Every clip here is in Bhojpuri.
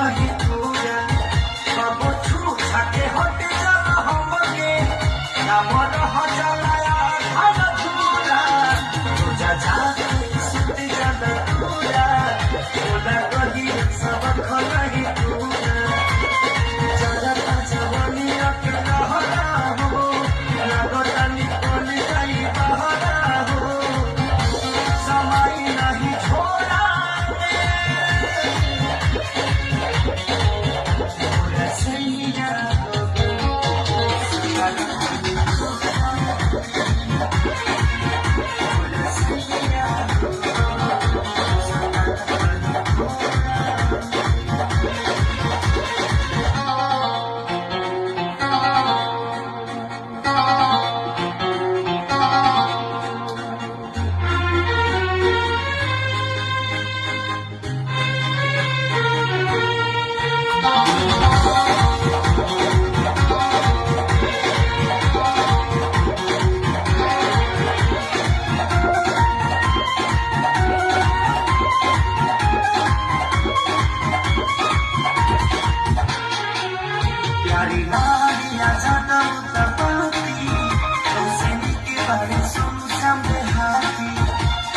नहीं पूरा सब छू छाके हटे जाला हमके कामर हो जाला खाना पूरा रोजा जाके सुत जाला पूरा बोला कही सब नहीं पूरा जगता जवानी अकेला हरा हो लागता निकल जाई बहरा हो समय नहीं छोड़ा सैया प्यारी लाड़िया जाना उतरती तुमसे के बारे सुन सामने हाथी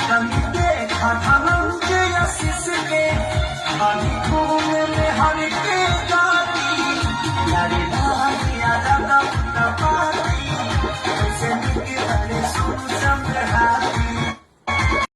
कमी देखा था मुझे आशीष के पानी घूमे में हर के जाती प्यारी